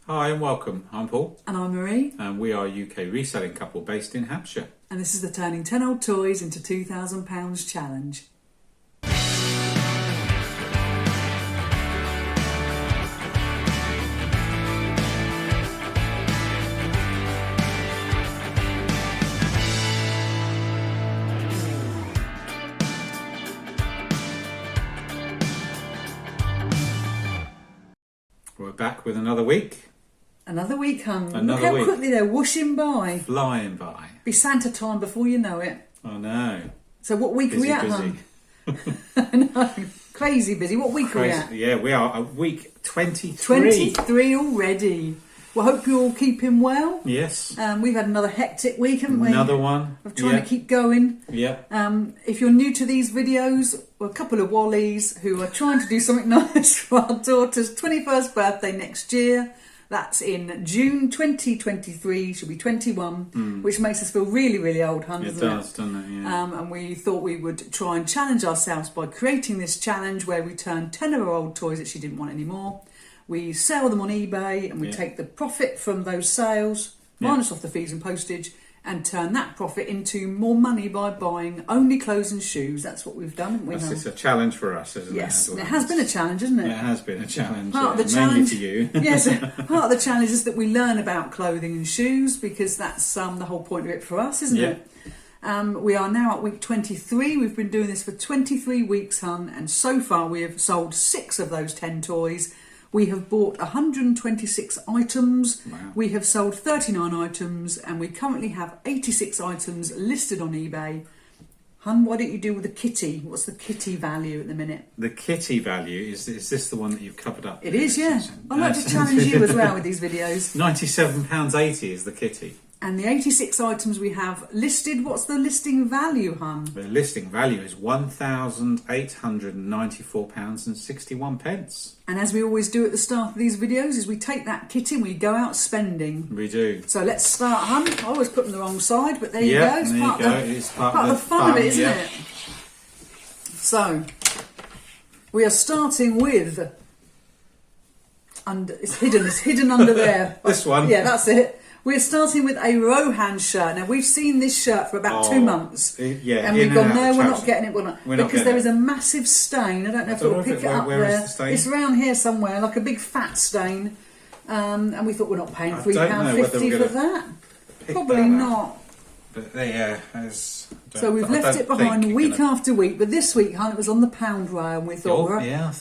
Hi and welcome. I'm Paul. And I'm Marie. And we are a UK reselling couple based in Hampshire. And this is the Turning 10 Old Toys into £2,000 challenge. We're back with another week. Another week, hun. Another Look how week. quickly they're whooshing by. Flying by. Be Santa time before you know it. I know. So what week are we at, hun? I know. Crazy busy. What week are we at? Yeah, we are at week 23. 23 already. Well, hope you're all keeping well. Yes. We've had another hectic week, haven't we? Another one. Of trying to keep going. Yeah. If you're new to these videos, we're a couple of Wallies who are trying to do something nice for our daughter's 21st birthday next year. That's in June 2023. She'll be 21, which makes us feel really, really old, hun, doesn't it? It does, doesn't it? Yeah. And we thought we would try and challenge ourselves by creating this challenge where we turn 10 of her old toys that she didn't want anymore. We sell them on eBay and we take the profit from those sales, minus off the fees and postage, and turn that profit into more money by buying only clothes and shoes. That's what we've done, haven't we? It's a challenge for us, isn't it? Yes, it has been a challenge, hasn't it? It has been a challenge. Part of the mainly challenge for you. Yes, part of the challenge is that we learn about clothing and shoes because that's the whole point of it for us, isn't it? We are now at week 23. We've been doing this for 23 weeks, hun, and so far we have sold 6 of those 10 toys. We have bought 126 items, we have sold 39 items, and we currently have 86 items listed on eBay. Hun, why don't you do with the kitty? What's the kitty value at the minute? The kitty value, is this the one that you've covered up? It is, yeah. I'd like to challenge you as well with these videos. £97.80 is the kitty. And the 86 items we have listed, what's the listing value, hun? The listing value is £1,894.61. And as we always do at the start of these videos, is we take that kitty and we go out spending. We do. So let's start, hun. I always put them the wrong side, but there you go. It's part of the fun of it, isn't it? So, we are starting with, it's hidden under there. This one? Yeah, that's it. We're starting with a Rohan shirt. Now, we've seen this shirt for about 2 months. And we've gone, no, we're not getting it. Because there is a massive stain. I don't know if it'll pick it up there. Where is the stain? It's around here somewhere, like a big fat stain. And we thought we're not paying £3.50 for that. Probably not. But yeah, so we've left it behind week after week. But this week, hun, it was on the pound rail. And we thought,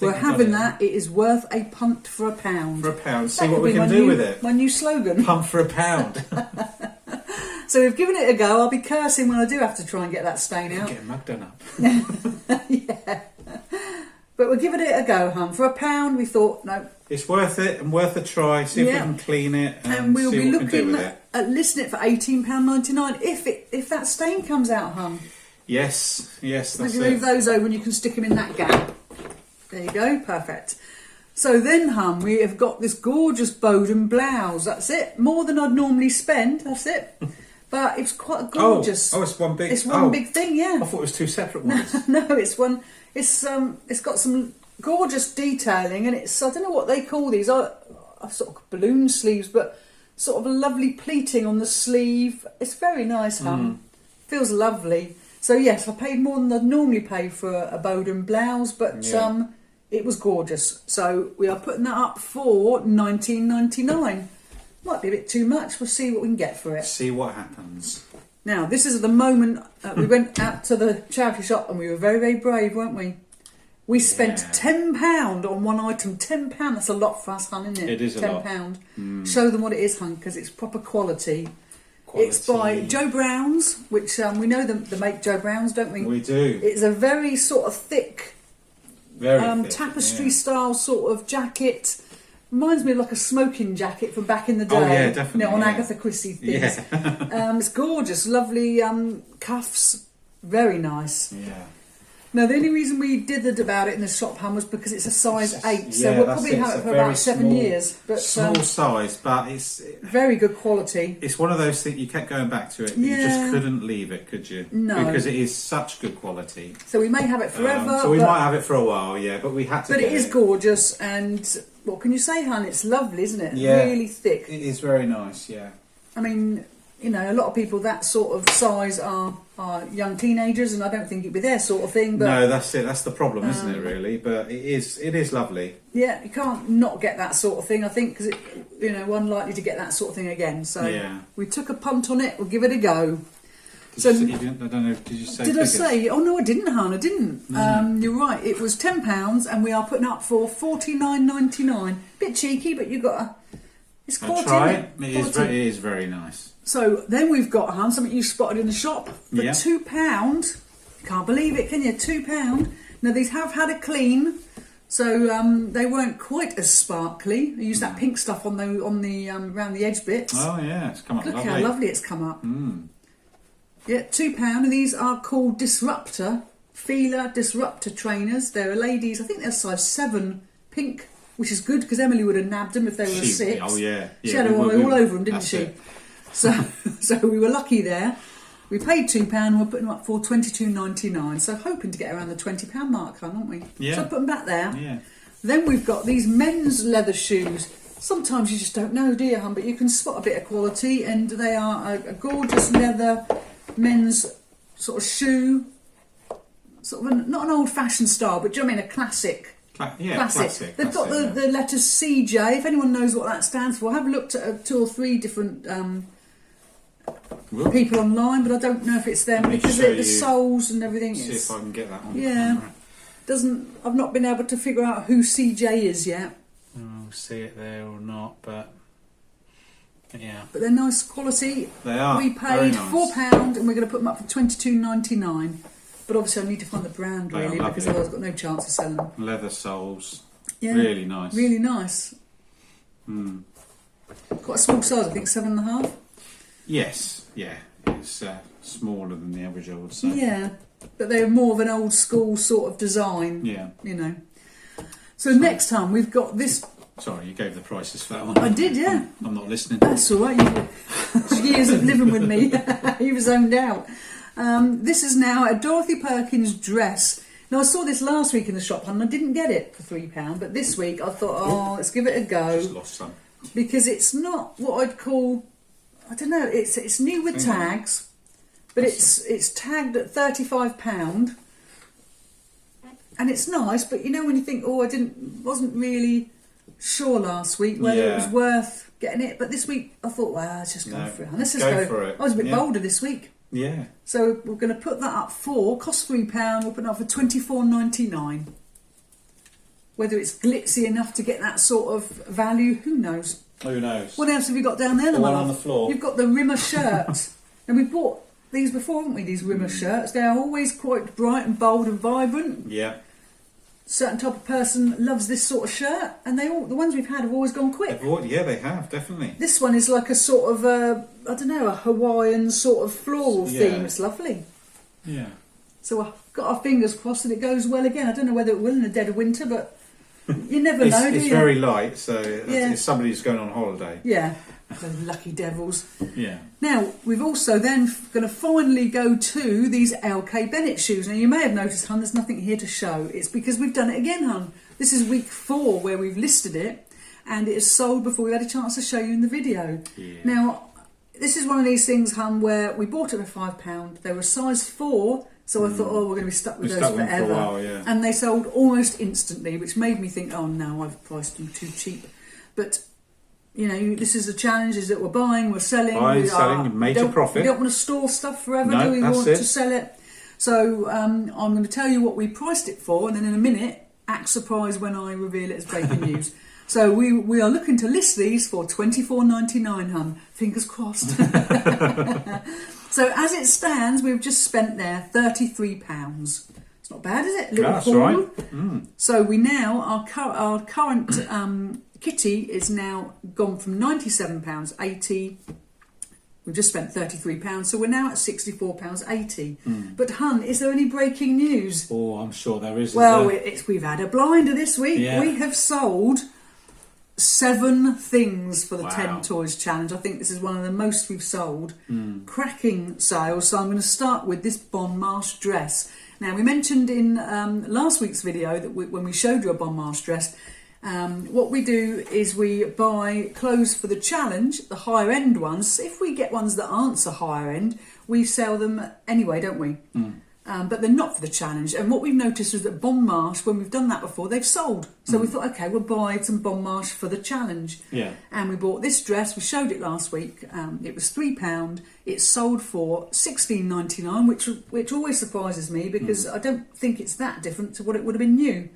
we're having that. It is worth a punt for a pound. For a pound. See what we can do with it. My new slogan. Punt for a pound. So we've given it a go. I'll be cursing when I do have to try and get that stain out. Get mug done up. Yeah. But we're giving it a go, hun. For a pound, we thought, no. It's worth it and worth a try. See if we can clean it and we'll see be what we can do looking with it. at listing it for £18.99 if that stain comes out, hun. Yes, that's it. Move those over and you can stick them in that gap. There you go, perfect. So then, hun, we have got this gorgeous Bowden blouse. That's it. More than I'd normally spend. That's it. But it's quite gorgeous. Oh, it's one big. It's one big thing, yeah. I thought it was 2 separate ones. No, it's one. It's got some gorgeous detailing, and it's, I don't know what they call these. I sort of balloon sleeves, but sort of a lovely pleating on the sleeve. It's very nice, hun. Feels lovely. So yes, I paid more than I'd normally pay for a Bowden blouse, but it was gorgeous. So we are putting that up for £19.99. Might be a bit too much. We'll see what we can get for it. See what happens. Now, this is the moment we went out to the charity shop and we were very, very brave, weren't we? We spent £10 on one item. £10, that's a lot for us, hun, isn't it? It is a lot. £10. Show them what it is, hun, because it's proper quality. It's by Joe Brown's, which we know they make Joe Brown's, don't we? We do. It's a very sort of thick, thick tapestry style sort of jacket. Reminds me of like a smoking jacket from back in the day. Oh yeah, definitely. You know, on Agatha Christie things. Yeah. It's gorgeous, lovely cuffs, very nice. Yeah. Now, the only reason we dithered about it in the shop, hun, was because it's a size 8, so we'll probably have it for about 7 years. But small size, but it's very good quality. It's one of those things you kept going back to it, but you just couldn't leave it, could you? No, because it is such good quality. So we may have it forever. So we might have it for a while, yeah. But we had to. But it is gorgeous, and what can you say, hun? It's lovely, isn't it? Yeah. Really thick. It is very nice, yeah. I mean, you know, a lot of people that sort of size are young teenagers, and I don't think it'd be their sort of thing. But no, that's it. That's the problem, isn't it? Really, but it is lovely. yeah, you can't not get that sort of thing. I think because you know, we're unlikely to get that sort of thing again. So Yeah. we took a punt on it. We'll give it a go. I don't know. Did you say? Did figures? I say? Oh no, I didn't, hon. I didn't. You're right. It was £10, and we are putting up for $49.99. Bit cheeky, but you got a. It's I'll quality. try Isn't it. it? It is very nice. So then we've got, hon, something you spotted in the shop for Yeah. £2. Can't believe it, can you? £2. Now these have had a clean, so they weren't quite as sparkly. I used that pink stuff on the around the edge bits. Oh yeah, it's come up Look lovely. how lovely it's come up. Mm. Yeah, £2, and these are called Disruptor Feeler Disruptor trainers. They're ladies, I think they're size 7 pink, which is good because Emily would have nabbed them if they were a 6. Oh yeah, She had them all over them, didn't that's she? it. So we were lucky there. We paid £2 and we're putting them up for $22.99. So hoping to get around the £20 mark, aren't we? Yeah. So put them back there. Yeah. Then we've got these men's leather shoes. Sometimes you just don't know, do you, hun? But you can spot a bit of quality, and they are a gorgeous leather men's sort of shoe. Sort of not an old-fashioned style, but do you know what I mean? A classic. Classic. They've got the letters CJ. If anyone knows what that stands for, I've looked at 2 or 3 different people online, but I don't know if it's them because the soles and everything. See if I can get that on. Yeah, I've not been able to figure out who CJ is yet. I'll see it there or not, but yeah. But they're nice quality. They are. We Very paid nice. £4, and we're going to put them up for $22.99. But obviously, I need to find the brand They are really, because lovely. otherwise I've got no chance of selling them. Leather soles. Yeah, Really nice. Really nice. Mm. Quite a small size, I think 7.5. Yes. Yeah. It's smaller than the average, I would say. Yeah, but they're more of an old school sort of design. Yeah. You know. So next time we've got this. Sorry, you gave the prices for that one. I did, yeah. I'm not listening. That's all right. Years of living with me, he was zoned out. This is now a Dorothy Perkins dress. Now I saw this last week in the shop and I didn't get it for £3, but this week I thought, oh, let's give it a go. Just lost some. Because it's not what I'd call, I don't know, it's new with tags, but it's tagged at £35, and it's nice. But you know when you think, oh, wasn't really sure last week whether it was worth getting it, but this week I thought, well, let's just go for it. Let's just go for it. I was a bit bolder this week. Yeah. So we're going to put that up cost £3. We're putting it up for $24.99. Whether it's glitzy enough to get that sort of value, who knows? Who knows? What else have you got down there? The one on the floor. You've got the Rimmer shirt. And we've bought these before, haven't we? These Rimmer shirts. They are always quite bright and bold and vibrant. Yeah. Certain type of person loves this sort of shirt, and the ones we've had have always gone quick. Yeah, they have, definitely. This one is like a sort of a Hawaiian sort of floral theme. It's lovely. Yeah. So I've got our fingers crossed that it goes well again. I don't know whether it will in the dead of winter, but you never know, do you? It's very light, so it's somebody who's going on holiday. Yeah, the lucky devils. Yeah. Now, we've also then going to finally go to these LK Bennett shoes. Now, you may have noticed, hun, there's nothing here to show. It's because we've done it again, hun. This is week 4 where we've listed it, and it is sold before we had a chance to show you in the video. Yeah. Now, this is one of these things, hun, where we bought it for £5. They were size 4, so I thought, oh, we're going to be stuck with those forever. For a while, yeah. And they sold almost instantly, which made me think, oh no, I've priced them too cheap. But you know, this is the challenge: is that we're buying, we're selling, major profit. We don't want to store stuff forever, No, do we? that's Want it. to sell it. So I'm going to tell you what we priced it for, and then in a minute, act surprised when I reveal it as breaking news. So we are looking to list these for $24.99, hun. Fingers crossed. So as it stands, we've just spent there £33. It's not bad, is it? A little That's haul. right. Mm. So we now our current kitty is now gone from £97.80. We've just spent £33, so we're now at £64.80. But hun, is there any breaking news? Oh, I'm sure there is. Well, we've had a blinder this week. Yeah. We have sold 7 things for the Wow. 10 Toys Challenge. I think this is one of the most we've sold. Cracking sales. So I'm going to start with this Bon Marche dress. Now, we mentioned in last week's video that when we showed you a Bon Marche dress, What we do is we buy clothes for the challenge, the higher end ones. If we get ones that aren't so higher end, we sell them anyway, don't we? But they're not for the challenge. And what we've noticed is that Bon Marche, when we've done that before, they've sold. So we thought, okay, we'll buy some Bon Marche for the challenge. Yeah. And we bought this dress. We showed it last week. It was £3. It sold for $16.99, which always surprises me because I don't think it's that different to what it would have been new.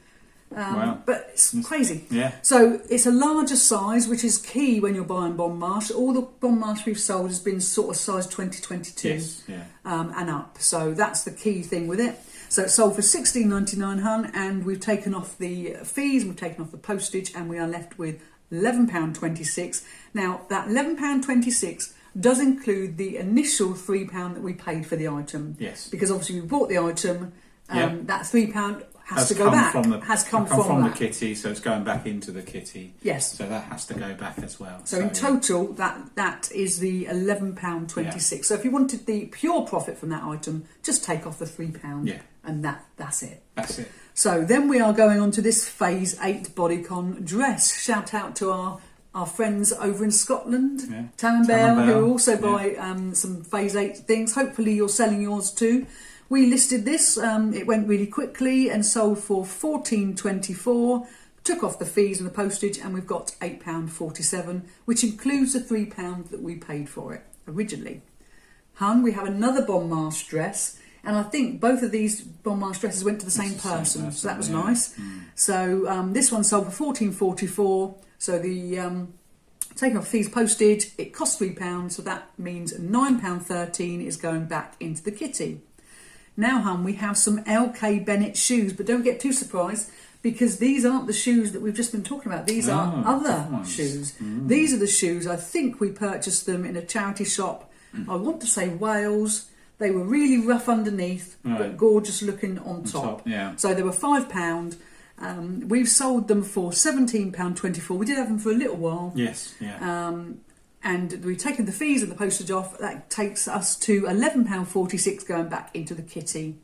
Wow. But it's crazy. Yeah. So it's a larger size, which is key when you're buying Bon Marche. All the Bon Marche we've sold has been sort of size 2022 Yes. Yeah. and up. So that's the key thing with it. So it sold for $16.99, hun, and we've taken off the fees, we've taken off the postage, and we are left with £11.26. Now, that £11.26 does include the initial £3 that we paid for the item. Yes. Because obviously we bought the item, Yeah. that £3 has to go back. Has come from the kitty, so it's going back into the kitty. Yes. So that has to go back as well. So in total, that is the £11.26. Yeah. So if you wanted the pure profit from that item, just take off the £3. Yeah. And that's it. That's it. So then we are going on to this Phase 8 bodycon dress. Shout out to our friends over in Scotland, Yeah. Tam and Bell, Tam and Bell. who also buy some Phase 8 things. Hopefully you're selling yours too. We listed this, it went really quickly and sold for $14.24, took off the fees and the postage, and we've got £8.47, which includes the £3 that we paid for it originally. Hun, we have another Bon Marche dress, and I think both of these Bon Marche dresses went to the same person, so that was nice. So this one sold for $14.44, so the taking off fees, postage, it cost £3, so that means £9.13 is going back into the kitty. Now, hun, we have some LK Bennett shoes, but don't get too surprised because these aren't the shoes that we've just been talking about. These are other shoes. These are the shoes. I think we purchased them in a charity shop. I want to say Wales. They were really rough underneath, but gorgeous looking on top. Yeah. So they were £5. We've sold them for £17.24. We did have them for a little while. Yes. Yeah. And we've taken the fees and the postage off. That takes us to £11.46 going back into the kitty.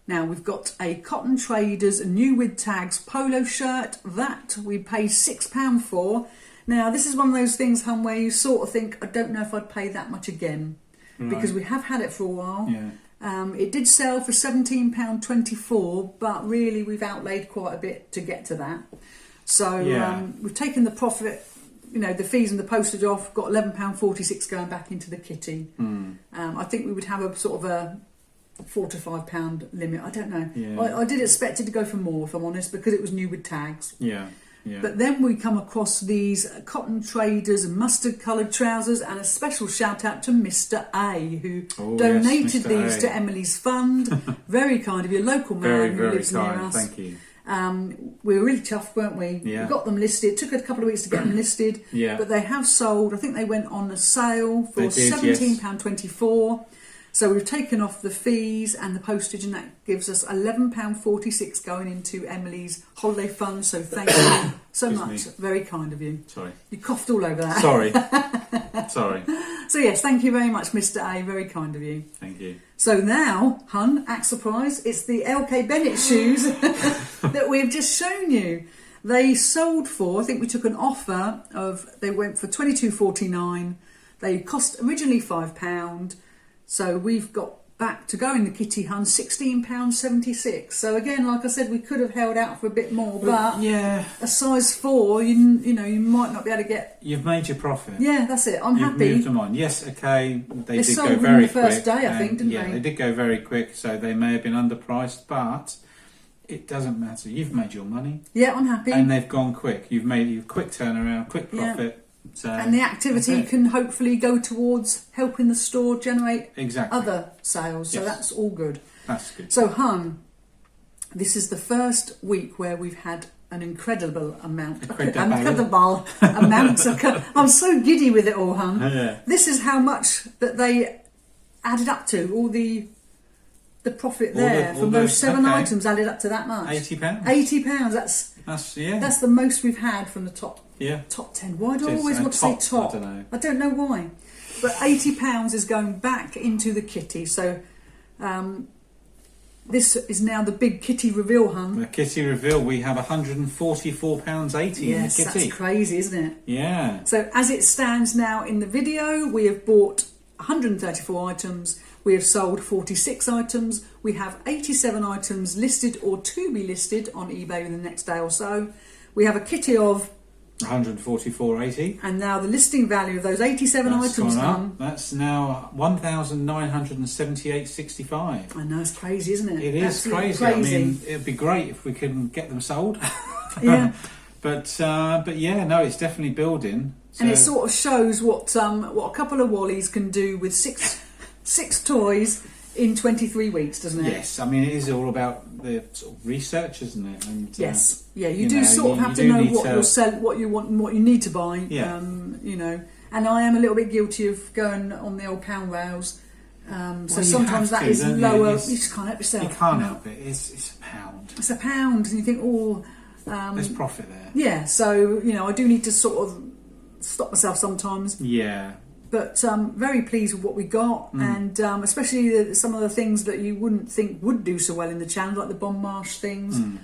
Now we've got a Cotton Traders new with tags polo shirt that we paid £6 for. Now this is one of those things, hun, where you sort of think, I don't know if I'd pay that much again, because we have had it for a while. Yeah. It did sell for £17.24, but really we've outlaid quite a bit to get to that. So we've taken the profit, the fees and the postage off, got £11.46 going back into the kitty. I think we would have a sort of a £4 to £5 limit. I don't know. Yeah. I did expect it to go for more, if I'm honest, because it was new with tags. Yeah. Yeah. But then we come across these Cotton Traders and mustard coloured trousers, and a special shout out to Mr. A, who donated these to Emily's fund. Very kind of you, local man who lives near us. Thank you. We were really tough, weren't we? Yeah. We got them listed. It took a couple of weeks to get them listed. Yeah. But they have sold. I think they went on a sale for £17.24. So we've taken off the fees and the postage, and that gives us £11.46 going into Emily's holiday fund. So thank you so much. Very kind of you. Sorry. You coughed all over that. Sorry. Sorry. So yes, thank you very much, Mr. A. Very kind of you. Thank you. So now, hun, act surprise, it's the LK Bennett shoes that we've just shown you. They sold for, I think we took an offer of, they went for $22.49. They cost originally £5. So we've got back to go in the kitty, hun, £16.76. So again, like I said, we could have held out for a bit more, but yeah, a size 4, you might not be able to get. You've made your profit. Yeah, that's it. I'm happy. You've moved them on. Yes, okay. They did sold go very the first quick. day, I think, didn't they? Yeah, they did go very quick, so they may have been underpriced, but it doesn't matter. You've made your money. Yeah, I'm happy. And they've gone quick. You've made a quick turnaround, quick profit. So and the activity can hopefully go towards helping the store generate other sales. So that's all good. That's good. So, hun, this is the first week where we've had an incredible amount. I'm so giddy with it all, hun. Yeah. This is how much that they added up to. All the profit there from those 7 items added up to that much. £80. £80. That's the most we've had from the top 10. Why do I always want to say top? I don't know why. But £80 is going back into the kitty. So this is now the big kitty reveal, hun. The kitty reveal, we have £144.80 Yes, in the kitty. that's crazy, isn't it? Yeah. So as it stands now in the video, we have bought 134 items. We have sold 46 items. We have 87 items listed or to be listed on eBay in the next day or so. We have a kitty of 144.80. and now the listing value of those 87 That's items, gone up. hun. That's now 1,978.65. I know, it's crazy, isn't it? It is Absolutely crazy. I mean, it'd be great if we could get them sold. Yeah. But yeah, no, it's definitely building. So, And it sort of shows what a couple of Wallies can do with six toys in 23 weeks, doesn't it? yes, I mean, it is all about the sort of research, isn't it? And, Yes. Yeah, you you do know, sort of you have to do know need what to- you'll sell, what you want, and what you need to buy. Yeah. You know, and I am a little bit guilty of going on the old pound rails. So Well, you sometimes have that to, is don't you? lower. It's- You just can't help yourself. You can't know? help it. It's a pound. It's a pound, and you think, oh, There's profit there. yeah. So you know, I do need to sort of stop myself sometimes. Yeah. But very pleased with what we got, and especially some of the things that you wouldn't think would do so well in the channel, like the Bon Marche things. You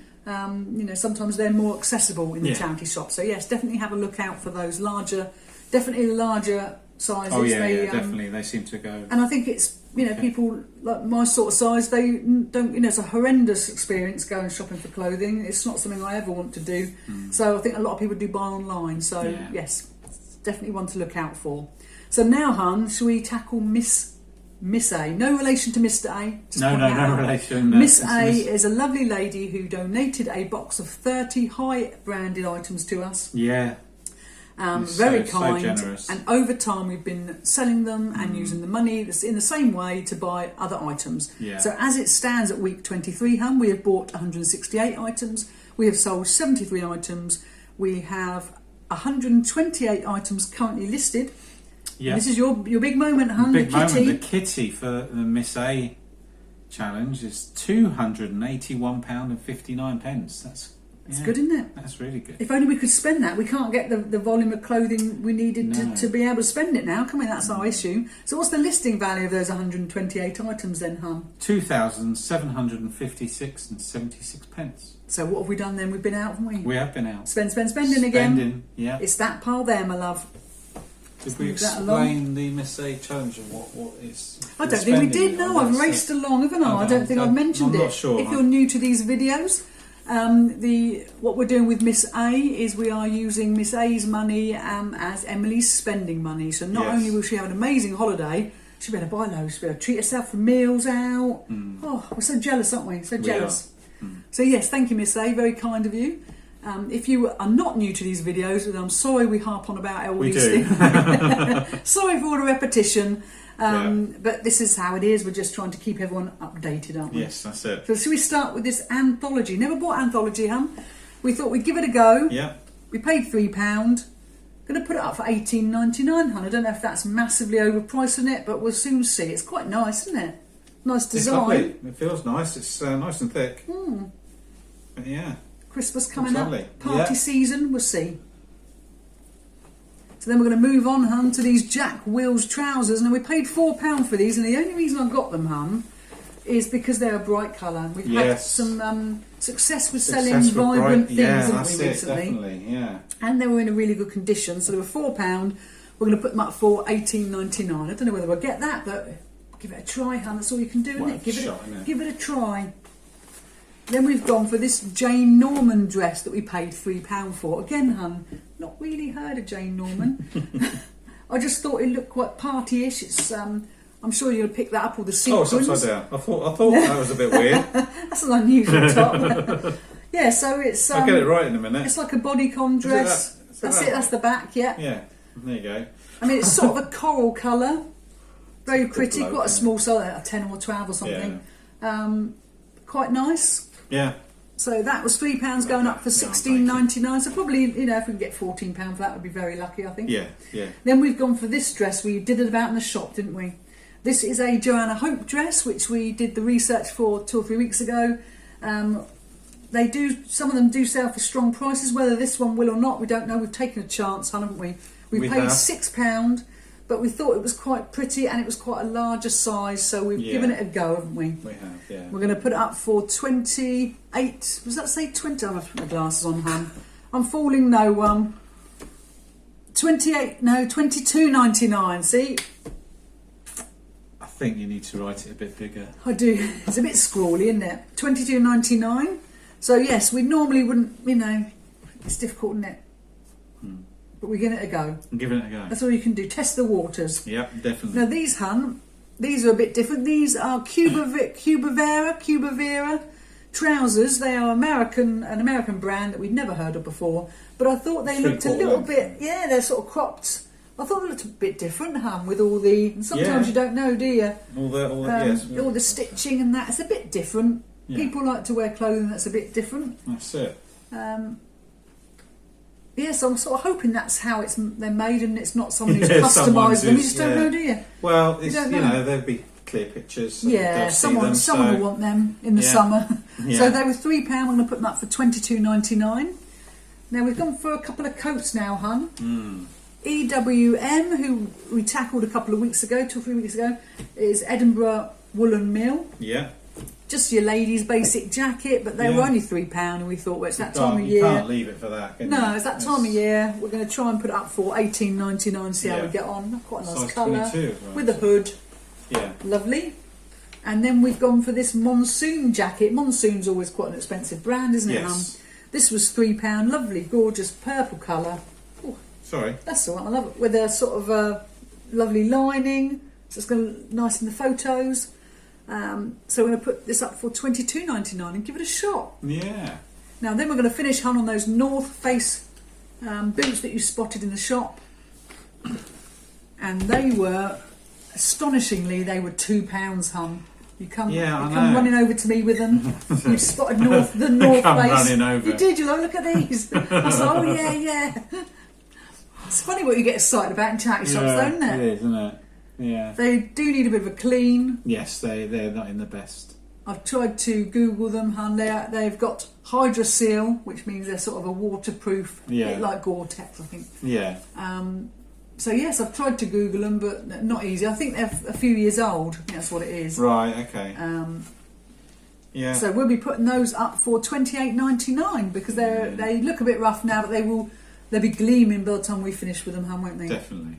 know, sometimes they're more accessible in the Yeah. charity shop. So yes, definitely have a look out for those larger, definitely larger sizes. Oh yeah, They, definitely. They seem to go. And I think it's, you know, people like my sort of size, they don't, you know, it's a horrendous experience going shopping for clothing. It's not something I ever want to do. So I think a lot of people do buy online. So Yeah. yes, definitely one to look out for. So now, hun, shall we tackle Miss A? No relation to Mr. A. Just No point that out. relation. Miss It's A is a lovely lady who donated a box of 30 high branded items to us. Yeah. It's Very so kind. generous. And over time, we've been selling them and using the money that's in the same way to buy other items. Yeah. So as it stands at week 23, hun, we have bought 168 items. We have sold 73 items. We have 128 items currently listed. Yeah. This is your big moment, hun. Big the kitty. moment. The kitty for the Miss A challenge is £281.59. That's It's good, isn't it? That's really good. If only we could spend that. We can't get the volume of clothing we needed No. to be able to spend it now, can we? That's our issue. So what's the listing value of those 128 items then, hun? £2,756.76. So what have we done then? We've been out, haven't we? We have been out. Spending again. Spending, yeah. It's that pile there, my love. Did we move that along. explain the Miss A challenge and what it's? I don't think we did. spending No, on I've that, raced so- along, haven't I? I don't think I've mentioned I'm it. not sure. If you're new to these videos, what we're doing with Miss A is we are using Miss A's money as Emily's spending money. So not Yes. only will she have an amazing holiday, she'll be able to buy loads. She'll be able to treat herself for meals out. Oh, we're so jealous, aren't we? So We jealous. So yes, thank you, Miss A. Very kind of you. If you are not new to these videos, then I'm sorry we harp on about all We these do. things. Sorry for all the repetition. Yeah. But this is how it is. We're just trying to keep everyone updated, aren't we? Yes, that's it. So should we start with this anthology? Never bought anthology, hun. We thought we'd give it a go. Yeah. We paid £3. Going to put it up for $18.99, hun. I don't know if that's massively overpricing it, but we'll soon see. It's quite nice, isn't it? Nice It's design. lovely. It feels nice. It's nice and thick. But yeah. Christmas coming Looks up. lovely. Party Yeah. season. We'll see. So then we're going to move on, hun, to these Jack Wills trousers. Now we paid £4 for these, and the only reason I got them, hun, is because they're a bright colour. We've had Yes. some success with selling Successful, vibrant bright- things, yeah, haven't that's we, it, recently? definitely, yeah. And they were in a really good condition, so they were £4. We're going to put them up for $18.99. I don't know whether we'll get that, but give it a try, hun. That's all you can do, isn't Worth it? Give a it, shot, innit? give it a try. Then we've gone for this Jane Norman dress that we paid £3 for. Again, hun, not really heard of Jane Norman. I just thought it looked quite party-ish. It's I'm sure you'll pick that up, all the Oh, sequins. it's upside down. I thought that was a bit weird. That's an unusual top. Yeah, so it's I'll get it right in a minute. it's like a bodycon dress. Is it That's that? it. That's the back. Yeah. Yeah, there you go. I mean, it's sort of a coral colour. Very It's a good pretty. bloke, Quite a isn't small size, a 10 or 12 or something. Quite nice. Yeah. So that was £3 going up for $16.99. So probably, you know, if we can get £14 for that, we'd be very lucky, I think. Yeah, yeah. Then we've gone for this dress. We did it about in the shop, didn't we? This is a Joanna Hope dress, which we did the research for 2 or 3 weeks ago. They do. Some of them do sell for strong prices. Whether this one will or not, we don't know. We've taken a chance, haven't we? We We paid have. £6 but we thought it was quite pretty and it was quite a larger size, so we've given it a go, haven't we? We have, yeah. We're going to put it up for 28. Was that say 20? I'm going to put my glasses on, hun. I'm fooling no one. 22.99. See, I think you need to write it a bit bigger. I do. It's a bit scrawly, isn't it? 22.99. So yes, we normally wouldn't. It's difficult, isn't it? But we're giving it a go. I'm giving it a go. That's all you can do. Test the waters. Yep, definitely. Now these, hun, these are a bit different. These are Cubavera trousers. They are an American brand that we'd never heard of before. But I thought they looked a little bit, they're sort of cropped. I thought they looked a bit different, hun, with all the. And sometimes you don't know, do you? All the stitching and that. It's a bit different. Yeah. People like to wear clothing that's a bit different. That's it. So I'm sort of hoping that's how they're made, and it's not someone who's customised them. You just don't know, do you? Well, there'd be clear pictures. Yeah, someone will want them in the summer. Yeah. So they were £3. I'm going to put them up for $22.99. Now we've gone for a couple of coats now, hun. EWM, who we tackled a couple of weeks ago, 2 or 3 weeks ago, is Edinburgh Woolen Mill. Yeah. Just your ladies' basic jacket, but they were only £3, and we thought, well, it's that time of year. You can't leave it for that, can you? No, it's that time of year. We're going to try and put it up for $18.99, see how we get on. Quite a nice Size colour. 22 as well. With a hood. Yeah. Lovely. And then we've gone for this Monsoon jacket. Monsoon's always quite an expensive brand, isn't it, Mum? This was £3. Lovely, gorgeous purple colour. Ooh, sorry. That's all right, I love it. With a sort of lovely lining. So it's going to look nice in the photos. So we're going to put this up for $22.99 and give it a shot. Yeah. Now then we're going to finish, hun, on those North Face boots that you spotted in the shop. And they were, astonishingly, they were £2, hun. You come running over to me with them. You spotted the North Face. Running over. You did, look at these. I was like, oh yeah. It's funny what you get excited about in charity shops, though, isn't it? It is, isn't it? Yeah. They do need a bit of a clean. Yes, they're not in the best. I've tried to Google them, hun. They've got Hydra Seal, which means they're sort of a waterproof, bit like Gore-Tex, I think. Yeah. So yes, I've tried to Google them, but not easy. I think they're a few years old. I think that's what it is. Right. Okay. Yeah. So we'll be putting those up for $28.99 because they look a bit rough now, but they'll be gleaming by the time we finish with them, hun, won't they? Definitely.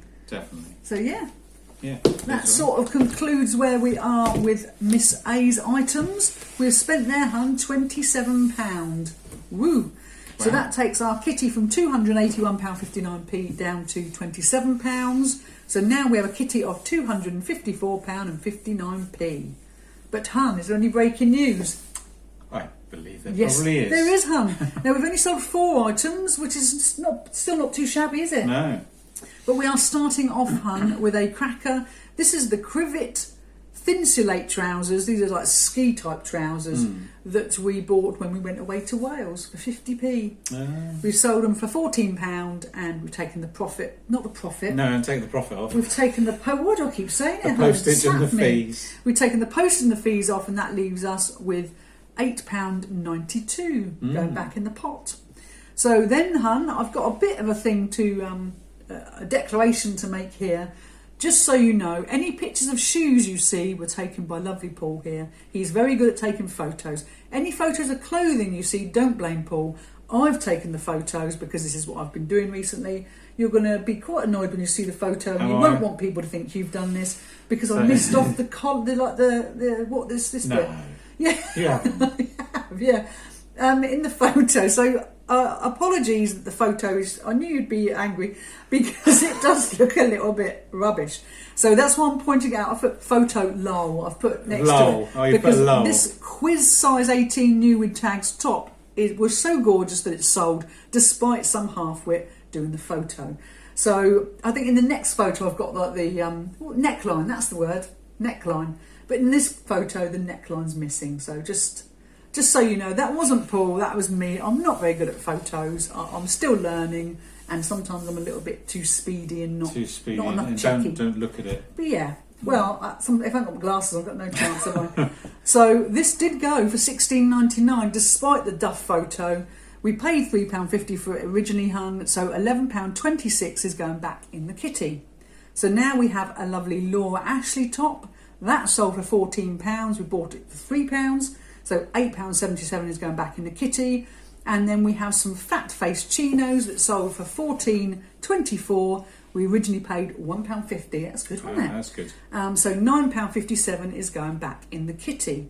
So yeah. Yeah. That sort of concludes where we are with Miss A's items. We've spent there, hun, £27. Woo! Wow. So that takes our kitty from £281.59p down to £27. So now we have a kitty of £254.59p. But, hun, is there any breaking news? I believe there yes, probably is. There is, hun. Now we've only sold 4 items, which is still not too shabby, is it? No. But we are starting off, hun, with a cracker. This is the Crivet Thinsulate trousers. These are like ski type trousers that we bought when we went away to Wales for 50p. We've sold them for £14 and we've taken the profit. Not the profit. No, and take the profit off. We've taken the what do I keep saying? The postage and the fees. We've taken the postage and the fees off, and that leaves us with £8.92 going back in the pot. So then, hun, I've got a bit of a thing to. A declaration to make here. Just so you know, any pictures of shoes you see were taken by lovely Paul here. He's very good at taking photos. Any photos of clothing you see, don't blame Paul. I've taken the photos because this is what I've been doing recently. You're going to be quite annoyed when you see the photo, and you won't want people to think you've done this because I missed off the this no. bit. Yeah, yeah, yeah. In the photo, so. Apologies that the photo is. I knew you'd be angry because it does look a little bit rubbish. So that's why I'm pointing out. I've put photo lol. I've put next to it because this quiz size 18 new with tags top was so gorgeous that it sold despite some half-wit doing the photo. So I think in the next photo I've got like the neckline. That's the word, neckline. But in this photo the neckline's missing. So just so you know, that wasn't Paul, that was me. I'm not very good at photos. I'm still learning, and sometimes I'm a little bit too speedy and not enough cheeky. Don't look at it. But yeah, well, if I haven't got my glasses, I've got no chance, have I? So this did go for $16.99, despite the duff photo. We paid £3.50 for it originally, hun, so £11.26 is going back in the kitty. So now we have a lovely Laura Ashley top. That sold for £14. We bought it for £3. So £8.77 is going back in the kitty. And then we have some fat face chinos that sold for £14.24. We originally paid £1.50. That's good, wasn't it? That's good. So £9.57 is going back in the kitty.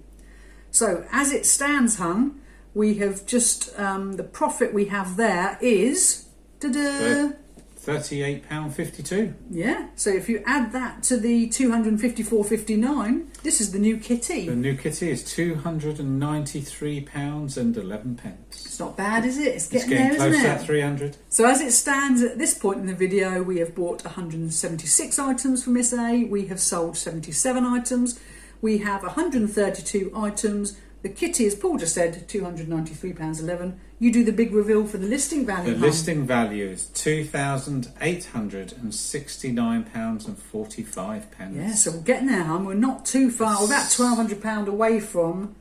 So as it stands, hun, we have just the profit we have there is £38.52. Yeah. So if you add that to the £254.59, this is the new kitty. The new kitty is £293.11. It's not bad, is it? It's getting getting there, close isn't to it? that 300. So as it stands at this point in the video, we have bought 176 items from Miss A. We have sold 77 items. We have 132 items. The kitty, as Paul just said, £293.11. You do the big reveal for the listing value. The listing value is £2,869.45. Yeah, so we're getting there, hon. We're not too far. We're about £1,200 away from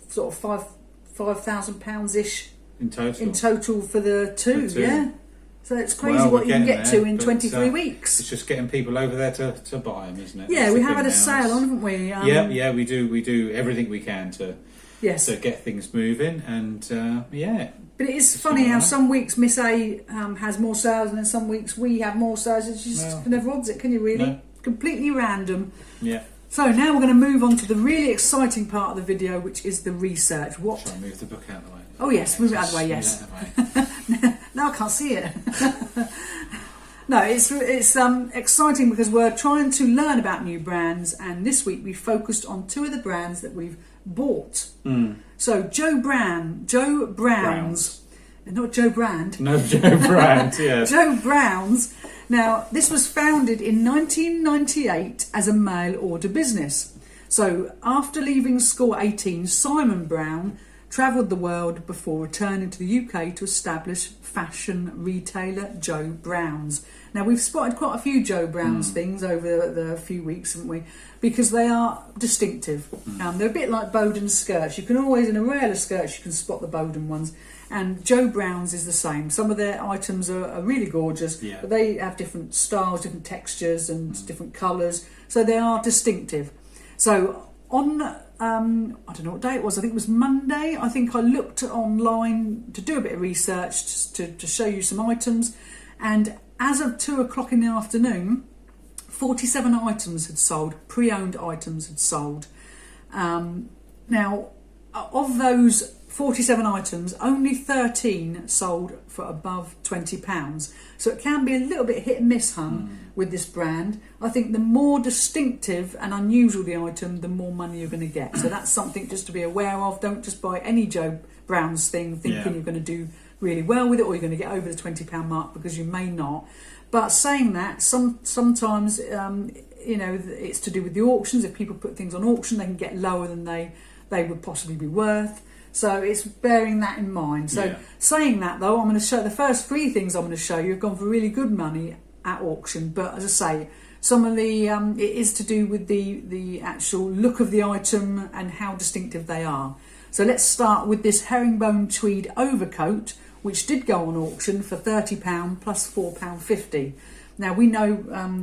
sort of £5,000-ish in total. in total for the two. Yeah. So it's crazy Well, what you can get there, to in 23 weeks. It's just getting people over there to buy them, isn't it? Yeah, That's we the have had a thing now. sale on, haven't we? Yeah, we do. We do everything we can to get things moving, and But it is funny how some weeks Miss A has more sales, and then some weeks we have more sales. You just never odds it, can you? Really, No. Completely random. Yeah. So now we're going to move on to the really exciting part of the video, which is the research. Shall I move the book out of the way? Oh yes, move it out of the way. Yes. No, I can't see it. No, it's exciting because we're trying to learn about new brands, and this week we focused on two of the brands that we've bought. So Joe Brown's, not Joe Brand. No, Joe Brand. Yeah. Joe Brown's. Now, this was founded in 1998 as a mail order business. So after leaving school at 18, Simon Brown travelled the world before returning to the UK to establish fashion retailer Joe Brown's. Now, we've spotted quite a few Joe Brown's things over the few weeks, haven't we? Because they are distinctive. They're a bit like Bowden skirts. You can always, in a rail of skirts, you can spot the Bowden ones. And Joe Brown's is the same. Some of their items are really gorgeous, but they have different styles, different textures and different colours. So they are distinctive. So on, I don't know what day it was, I think it was Monday, I think I looked online to do a bit of research to show you some items. And as of 2 o'clock in the afternoon, 47 items had sold, pre-owned items had sold. Now, of those 47 items, only 13 sold for above £20. So it can be a little bit hit and miss, with this brand. I think the more distinctive and unusual the item, the more money you're going to get. So that's something just to be aware of. Don't just buy any Joe Brown's thing thinking you're going to do really well with it, or you're going to get over the £20 mark, because you may not. But saying that, sometimes it's to do with the auctions. If people put things on auction, they can get lower than they would possibly be worth. So it's bearing that in mind. So saying that, though, I'm going to show the first three things I'm going to show you have gone for really good money at auction. But as I say, some of the it is to do with the actual look of the item and how distinctive they are. So let's start with this herringbone tweed overcoat, which did go on auction for £30 plus £4.50. Now, we know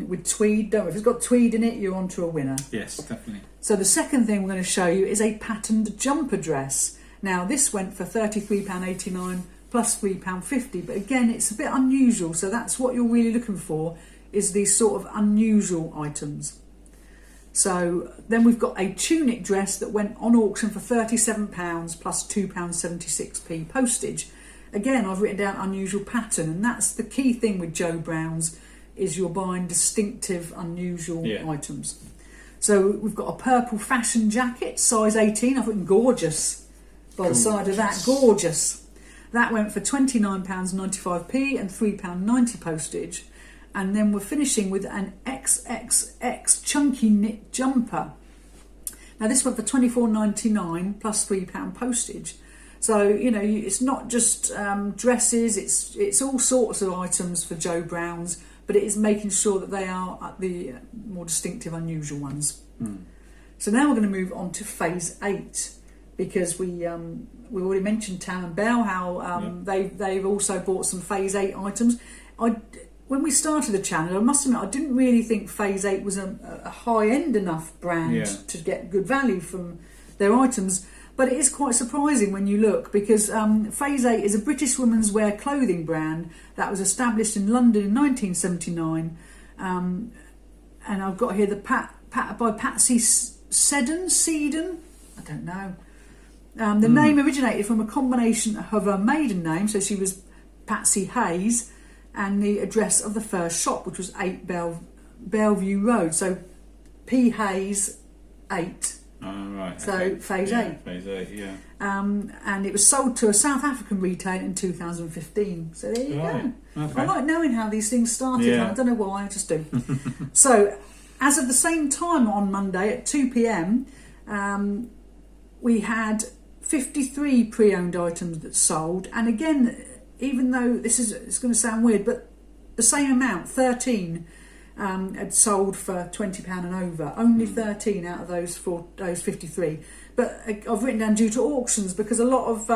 with tweed, if it's got tweed in it, you're onto a winner. Yes, definitely. So the second thing we're going to show you is a patterned jumper dress. Now, this went for £33.89 plus £3.50, but again, it's a bit unusual, so that's what you're really looking for, is these sort of unusual items. So then we've got a tunic dress that went on auction for £37 plus £2.76p postage. Again, I've written down unusual pattern, and that's the key thing with Joe Brown's, is you're buying distinctive, unusual items. So we've got a purple fashion jacket, size 18. I've written gorgeous by the side of that. Gorgeous. That went for £29.95p and £3.90 postage. And then we're finishing with an XXX chunky knit jumper. Now this went for £24.99 plus £3 postage. So, it's not just dresses, it's all sorts of items for Joe Brown's, but it is making sure that they are the more distinctive, unusual ones. So now we're going to move on to phase 8, because we already mentioned Tam and Bell, how they've also bought some phase 8 items. when we started the channel, I must admit I didn't really think Phase 8 was a high-end enough brand to get good value from their items. But it is quite surprising when you look, because Phase 8 is a British women's wear clothing brand that was established in London in 1979. And I've got here by Patsy Seddon, I don't know. The name originated from a combination of her maiden name, so she was Patsy Hayes, and the address of the first shop, which was 8 Bellevue Road. So P Hayes 8. Oh, right. So okay. Phase 8. Phase 8, yeah. And it was sold to a South African retailer in 2015. So there you go. Okay. I like knowing how these things started. Yeah. I don't know why, I just do. So as of the same time on Monday at 2 p.m, we had 53 pre-owned items that sold. And again, even though it's going to sound weird, but the same amount, 13, had sold for £20 and over. Only 13 out of those 53. But I've written down due to auctions, because a lot of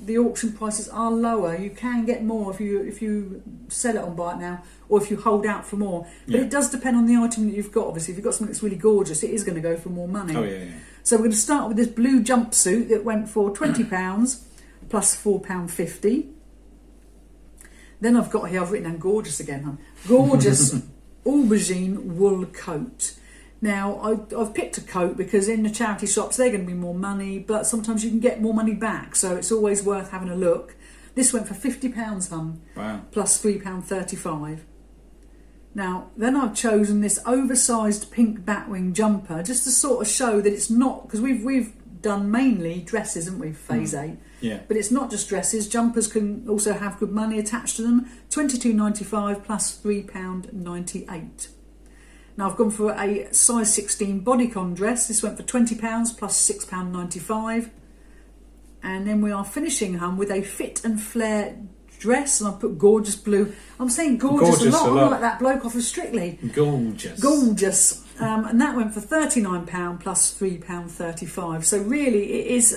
the auction prices are lower. You can get more if you sell it on Buy It Now, or if you hold out for more. But it does depend on the item that you've got. Obviously, if you've got something that's really gorgeous, it is going to go for more money. Oh, yeah. So we're going to start with this blue jumpsuit that went for £20 plus £4.50. Then I've got here, I've written down gorgeous again, huh? Gorgeous aubergine wool coat. Now, I've picked a coat because in the charity shops they're going to be more money, but sometimes you can get more money back, so it's always worth having a look. This went for £50, hon. Wow. Plus £3.35. Now, then I've chosen this oversized pink batwing jumper, just to sort of show that it's not, because we've done mainly dresses, haven't we, Phase 8? Yeah. But it's not just dresses. Jumpers can also have good money attached to them. £22.95 plus £3.98. Now I've gone for a size 16 bodycon dress. This went for £20 plus £6.95. And then we are finishing, hun, with a fit and flare dress, and I've put gorgeous blue. I'm saying gorgeous a lot. I'm like that bloke off of Strictly. Gorgeous. And that went for £39 plus £3.35. So really, it is,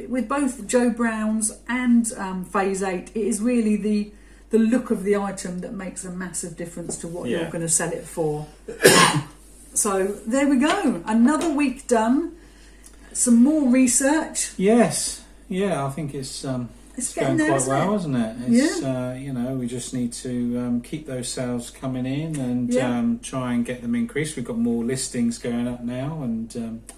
with both Joe Brown's and Phase 8, it is really the look of the item that makes a massive difference to what you're going to sell it for. So there we go. Another week done. Some more research. Yes. Yeah, I think it's going there, quite well, isn't it? It's, yeah. We just need to keep those sales coming in and try and get them increased. We've got more listings going up now, and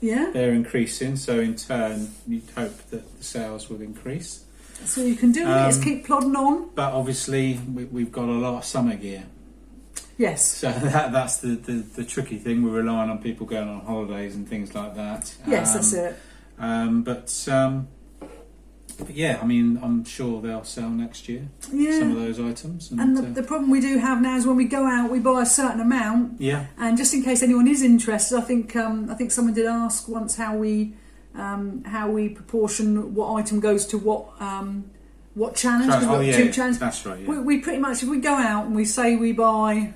they're increasing. So in turn, you'd hope that the sales will increase. That's all you can do. Is keep plodding on. But obviously, we've got a lot of summer gear. Yes. So that's the tricky thing. We're relying on people going on holidays and things like that. Yes, that's it. But yeah, I mean, I'm sure they'll sell next year. Yeah. Some of those items. And the problem we do have now is when we go out, we buy a certain amount. Yeah. And just in case anyone is interested, I think someone did ask once how we proportion what item goes to what challenge. Challenge. That's right. Yeah. We pretty much, if we go out and we say we buy,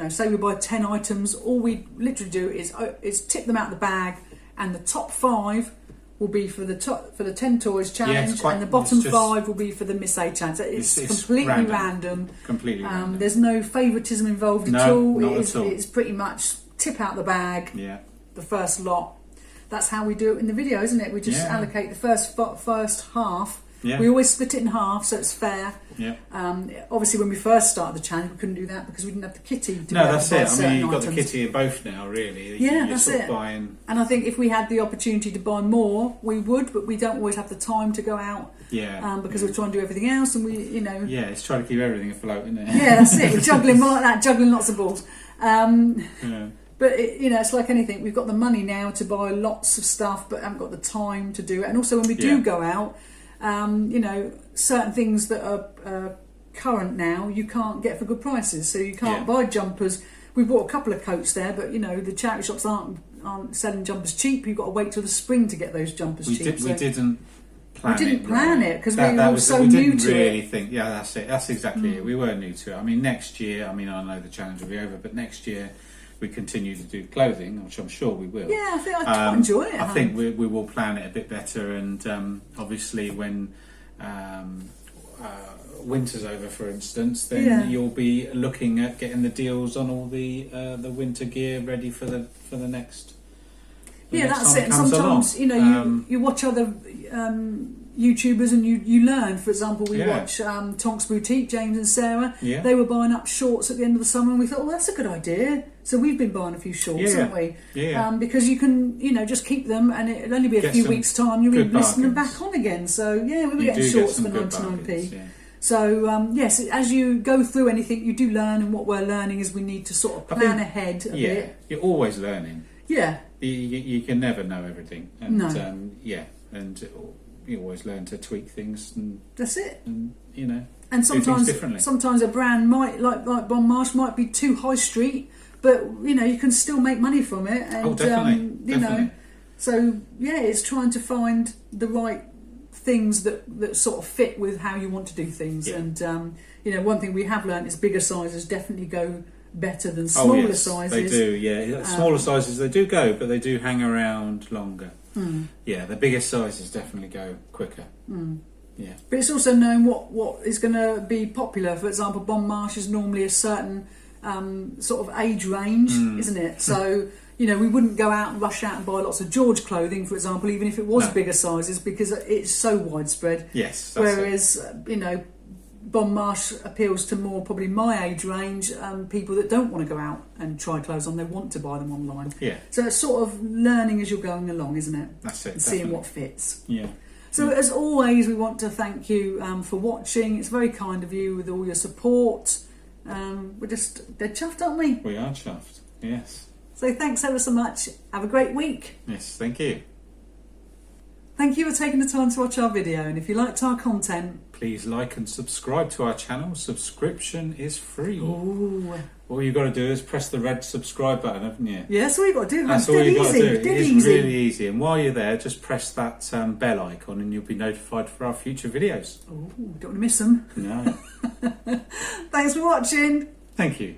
say we buy 10 items, all we literally do is tip them out the bag, and the top 5 will be for the 10 toys challenge, and the bottom 5 will be for the Miss A challenge. So it's completely random. Completely random. There's no favouritism involved at all. It's pretty much tip out the bag. Yeah. The first lot. That's how we do it in the video, isn't it? We just allocate the first half. Yeah. We always split it in half, so it's fair. Yeah. Obviously, when we first started the channel, we couldn't do that because we didn't have the kitty. That's it. I mean, you've got the kitty in both now, really. That's it. Buying... And I think if we had the opportunity to buy more, we would, but we don't always have the time to go out. Yeah. Because we're trying to do everything else, and Yeah, it's trying to keep everything afloat, isn't it? Yeah, that's it. We're juggling like that, juggling lots of balls. But it's like anything. We've got the money now to buy lots of stuff, but haven't got the time to do it. And also, when we do go out, certain things that are current now you can't get for good prices. So you can't buy jumpers. We bought a couple of coats there, but the charity shops aren't selling jumpers cheap. You've got to wait till the spring to get those jumpers cheap. We didn't plan it because we were so new to it. Yeah, that's it. That's exactly it. We were new to it. I mean, next year. I know the challenge will be over, but next year we continue to do clothing, which I'm sure we will. Yeah, I think I quite enjoy it. I think we will plan it a bit better, and obviously when winter's over, for instance, then you'll be looking at getting the deals on all the winter gear ready for the next. That's it. And sometimes you watch other YouTubers and you learn. For example, we watch Tonks Boutique, James and Sarah. Yeah. They were buying up shorts at the end of the summer, and we thought, oh, that's a good idea. So we've been buying a few shorts, haven't we? Yeah. Because you can, just keep them, and it'll only be a few weeks' time. You'll be listing them back on again. So we were getting shorts for 99p. Yeah. So yes, as you go through anything, you do learn, and what we're learning is we need to sort of plan ahead a bit. You're always learning. Yeah. You can never know everything, and no. And you always learn to tweak things, and that's it. And and sometimes a brand might like Bon Marche might be too high street, but you can still make money from it. And definitely. So it's trying to find the right things that sort of fit with how you want to do things. And one thing we have learned is bigger sizes definitely go better than smaller sizes. They do, smaller sizes they do go, but they do hang around longer. Yeah, the biggest sizes definitely go quicker. Yeah, but it's also knowing what is going to be popular. For example, Bon Marche is normally a certain sort of age range, isn't it? So we wouldn't go out and rush out and buy lots of George clothing, for example, even if it was bigger sizes, because it's so widespread. Yes, whereas Bon Marche appeals to more probably my age range, people that don't want to go out and try clothes on, they want to buy them online. Yeah. So it's sort of learning as you're going along, isn't it? That's it. And seeing what fits. Yeah. So as always, we want to thank you for watching. It's very kind of you with all your support. We're just dead chuffed, aren't we? We are chuffed, yes. So thanks ever so much. Have a great week. Yes, thank you. Thank you for taking the time to watch our video, and if you liked our content, please like and subscribe to our channel. Subscription is free. Ooh. All you've got to do is press the red subscribe button, haven't you? Yeah, that's all you've got to do. That's all you've got to do. It's really easy. And while you're there, just press that bell icon and you'll be notified for our future videos. Oh, don't want to miss them. No. Thanks for watching. Thank you.